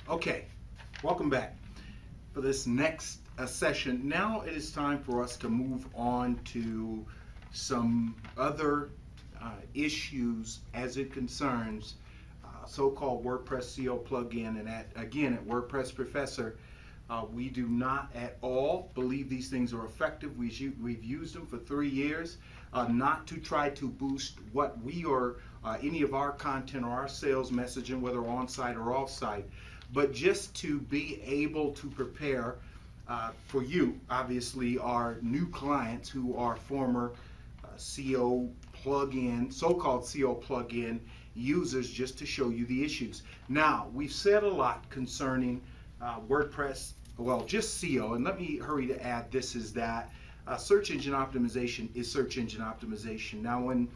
Okay, welcome back for this next session. Now it is time for us to move on to some other issues as it concerns so-called WordPress SEO plugin. And again, at WordPress Professor, we do not at all believe these things are effective. We've used them for 3 years, not to try to boost what we are, any of our content or our sales messaging, whether on-site or off-site, but just to be able to prepare for you, obviously, our new clients who are former SEO plugin, so-called SEO plugin users, just to show you the issues. Now, we've said a lot concerning WordPress, well, just SEO, and let me hurry to add this is that search engine optimization is search engine optimization. Now, when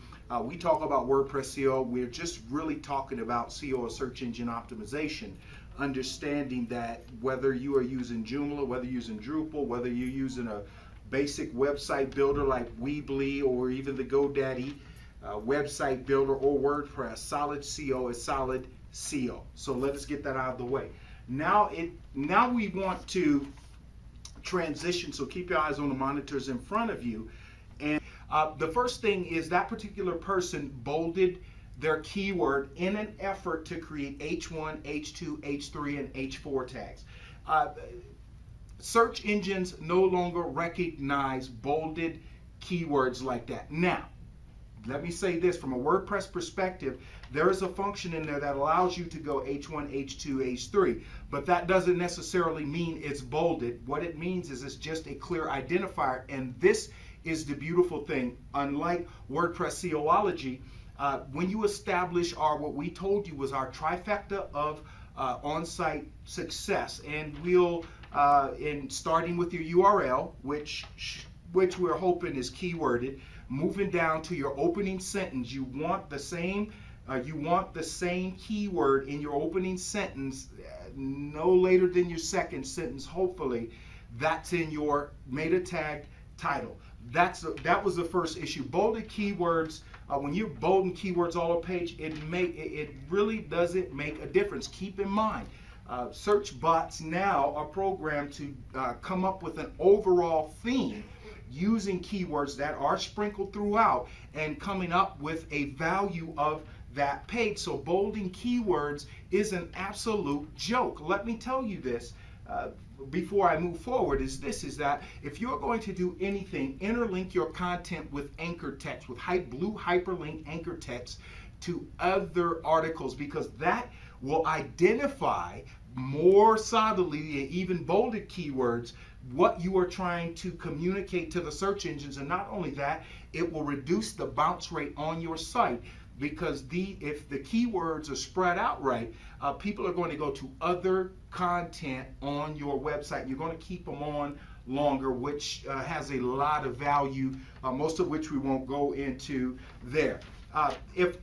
we talk about WordPress SEO, we're just really talking about SEO or search engine optimization, understanding that whether you are using Joomla, whether you're using Drupal, whether you're using a basic website builder like Weebly or even the GoDaddy website builder or WordPress, solid SEO is solid SEO. So let us get that out of the way. Now we want to transition, so keep your eyes on the monitors in front of you. And the first thing is that particular person bolded their keyword in an effort to create H1, H2, H3, and H4 tags. Search engines no longer recognize bolded keywords like that. Now, let me say this, from a WordPress perspective, there is a function in there that allows you to go H1, H2, H3, but that doesn't necessarily mean it's bolded. What it means is it's just a clear identifier, and this is the beautiful thing. Unlike WordPress SEOology, when you establish what we told you was our trifecta of on-site success, and we'll, in starting with your URL, which we're hoping is keyworded, moving down to your opening sentence, you want the same keyword in your opening sentence, no later than your second sentence, hopefully. That's in your meta tag title. That was the first issue. Bolded keywords, when you're bolding keywords all over page, it really doesn't make a difference. Keep in mind, search bots now are programmed to come up with an overall theme using keywords that are sprinkled throughout and coming up with a value of that page. So bolding keywords is an absolute joke. Let me tell you this before I move forward, is that if you're going to do anything, interlink your content with anchor text, with blue hyperlink anchor text to other articles, because that will identify more solidly, even bolded keywords, what you are trying to communicate to the search engines. And not only that, it will reduce the bounce rate on your site, because if the keywords are spread out right, people are going to go to other content on your website. You're going to keep them on longer, which has a lot of value, most of which we won't go into there. If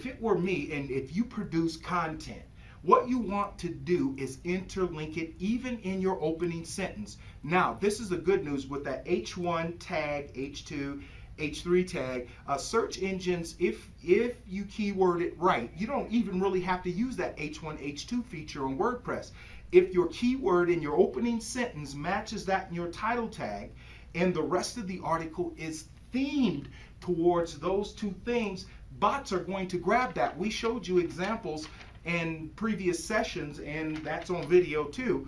it were me, and if you produce content, what you want to do is interlink it even in your opening sentence. Now, this is the good news with that H1 tag, H2, H3 tag. Search engines, if you keyword it right, you don't even really have to use that H1, H2 feature on WordPress. If your keyword in your opening sentence matches that in your title tag, and the rest of the article is themed towards those two things, bots are going to grab that. We showed you examples in previous sessions, and that's on video too,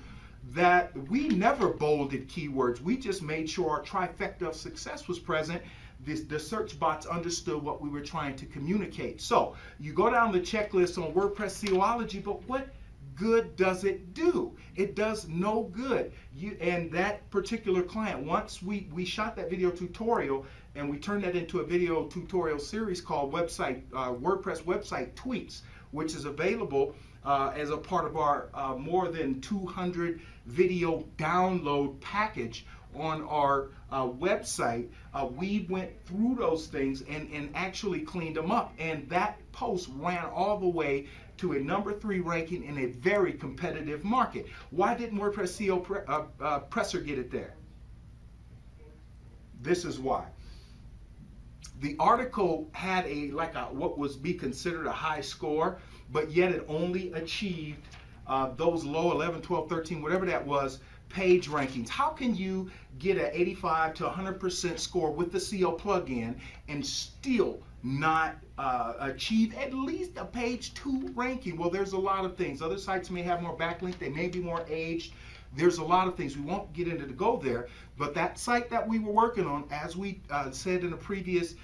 that we never bolded keywords. We just made sure our trifecta of success was present. The search bots understood what we were trying to communicate. So you go down the checklist on WordPress SEOology, but what good does it do? It does no good. And that particular client, once we shot that video tutorial and we turned that into a video tutorial series called WordPress Website Tweaks, which is available as a part of our more than 200 video download package on our website. We went through those things and actually cleaned them up, and that post ran all the way to a #3 ranking in a very competitive market. Why didn't WordPress SEO Presser get it there? This is why. The article had what was considered a high score, but yet it only achieved those low 11, 12, 13, whatever that was, page rankings. How can you get an 85 to 100% score with the SEO plugin and still not achieve at least a page 2 ranking? Well, there's a lot of things. Other sites may have more backlink, they may be more aged. There's a lot of things. We won't get into to go there, but that site that we were working on, as we said in a previous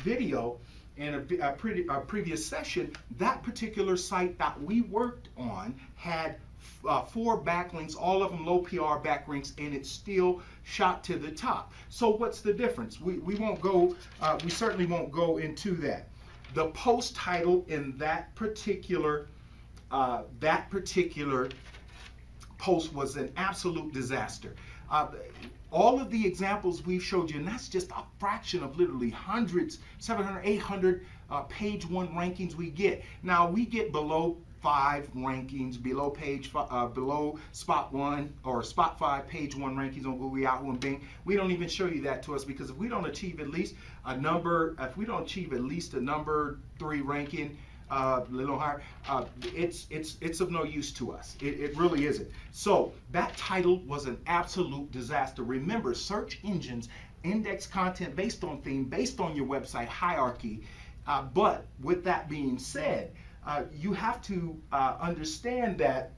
video and a previous session, that particular site that we worked on had 4 backlinks, all of them low PR backlinks, and it still shot to the top. So what's the difference? We won't go, we certainly won't go into that. The post title in that particular post was an absolute disaster. All of the examples we've showed you, and that's just a fraction of literally hundreds, 700, 800 page 1 rankings we get. Now we get below 5 rankings, below spot 1 or spot 5 page 1 rankings on Google, Yahoo, and Bing. We don't even show you that to us, because if we don't achieve at least a number, number 3 ranking, a little higher, it's of no use to us. It really isn't. So that title was an absolute disaster. Remember, search engines index content based on theme, based on your website hierarchy. But with that being said, you have to understand that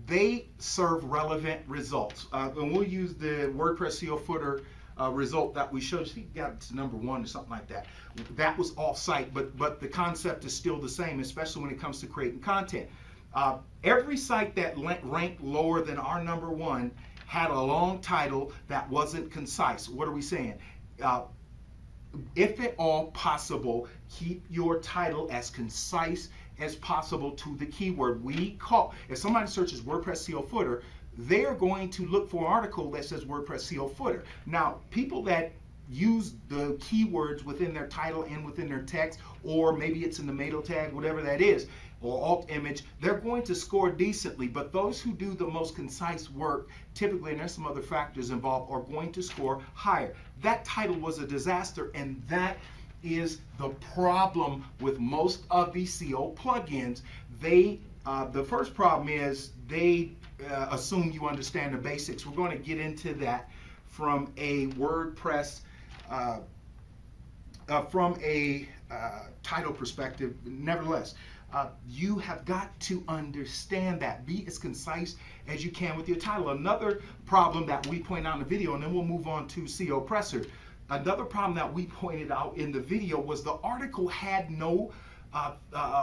they serve relevant results. And we'll use the WordPress SEO footer result that we showed. You got to number 1 or something like that. That was off-site, but the concept is still the same, especially when it comes to creating content. Every site that ranked lower than our number 1 had a long title that wasn't concise. What are we saying? If at all possible, keep your title as concise as possible to the keyword. If somebody searches WordPress SEO footer, they're going to look for an article that says WordPress SEO footer. Now, people that use the keywords within their title and within their text, or maybe it's in the meta tag, whatever that is, or alt image, they're going to score decently. But those who do the most concise work, typically, and there's some other factors involved, are going to score higher. That title was a disaster, and that is the problem with most of these SEO plugins. The first problem is they assume you understand the basics. We're going to get into that from a WordPress, title perspective. Nevertheless, you have got to understand that. Be as concise as you can with your title. Another problem that we point out in the video, and then we'll move on to SEO Presser. Another problem that we pointed out in the video was the article had no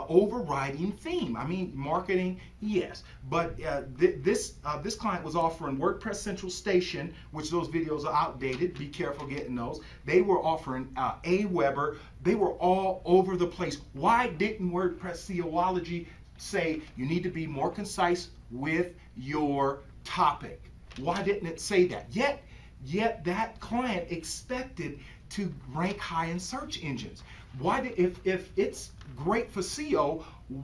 overriding theme. I mean, marketing, yes, but this client was offering WordPress Central Station, which those videos are outdated. Be careful getting those. They were offering Aweber. They were all over the place. Why didn't WordPress SEOology say you need to be more concise with your topic? Why didn't it say that? Yet that client expected to rank high in search engines. If it's great for SEO,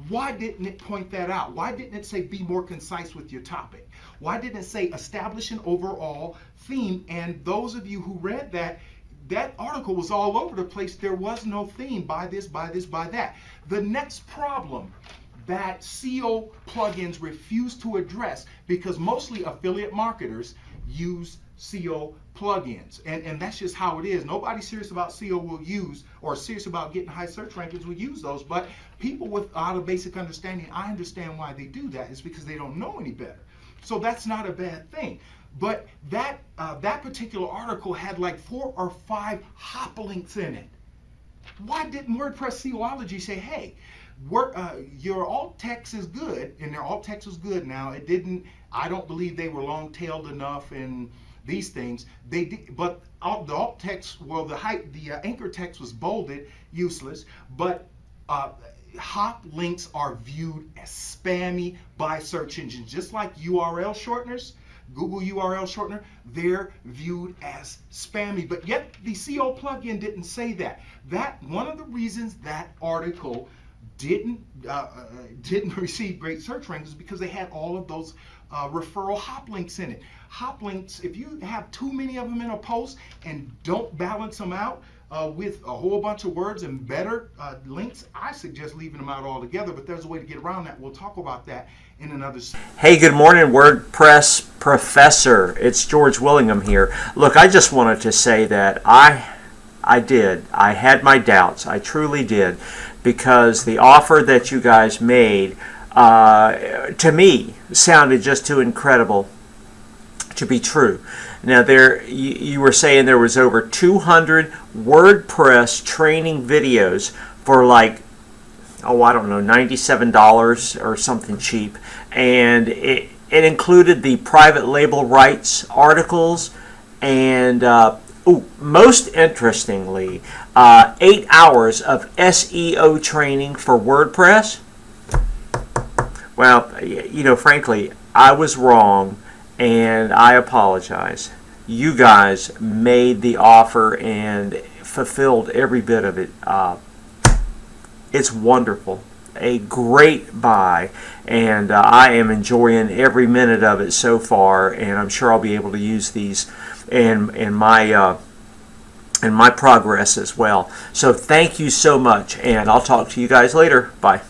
why didn't it point that out? Why didn't it say be more concise with your topic? Why didn't it say establish an overall theme? And those of you who read that article was all over the place. There was no theme. Buy this, buy this, buy that. The next problem that SEO plugins refuse to address, because mostly affiliate marketers use SEO plugins, and that's just how it is. Nobody serious about SEO will use, or serious about getting high search rankings will use those, but people without a basic understanding, I understand why they do that. It's because they don't know any better. So that's not a bad thing. But that particular article had like 4 or 5 hop-links in it. Why didn't WordPress SEOology say, hey, your alt text is good, and their alt text was good. Now, it didn't, I don't believe they were long-tailed enough and these things. They did, but the alt text, well, the anchor text was bolded, useless, but hop links are viewed as spammy by search engines, just like URL shorteners. Google URL shortener, they're viewed as spammy, but yet the SEO plugin didn't say that. One of the reasons that article didn't receive great search rankings is because they had all of those referral hop links in it. Hop links, if you have too many of them in a post and don't balance them out, with a whole bunch of words and better links, I suggest leaving them out altogether, but there's a way to get around that. We'll talk about that in another segment. Hey, good morning, WordPress Professor. It's George Willingham here. Look, I just wanted to say that I had my doubts. I truly did, because the offer that you guys made to me sounded just too incredible to be true. Now, you were saying there was over 200 WordPress training videos for like, I don't know, $97 or something cheap, and it included the private label rights articles, and most interestingly, 8 hours of SEO training for WordPress. Well, frankly, I was wrong, and I apologize. You guys made the offer and fulfilled every bit of it. It's wonderful. A great buy, and I am enjoying every minute of it so far, and I'm sure I'll be able to use these in my progress as well. So thank you so much, and I'll talk to you guys later. Bye.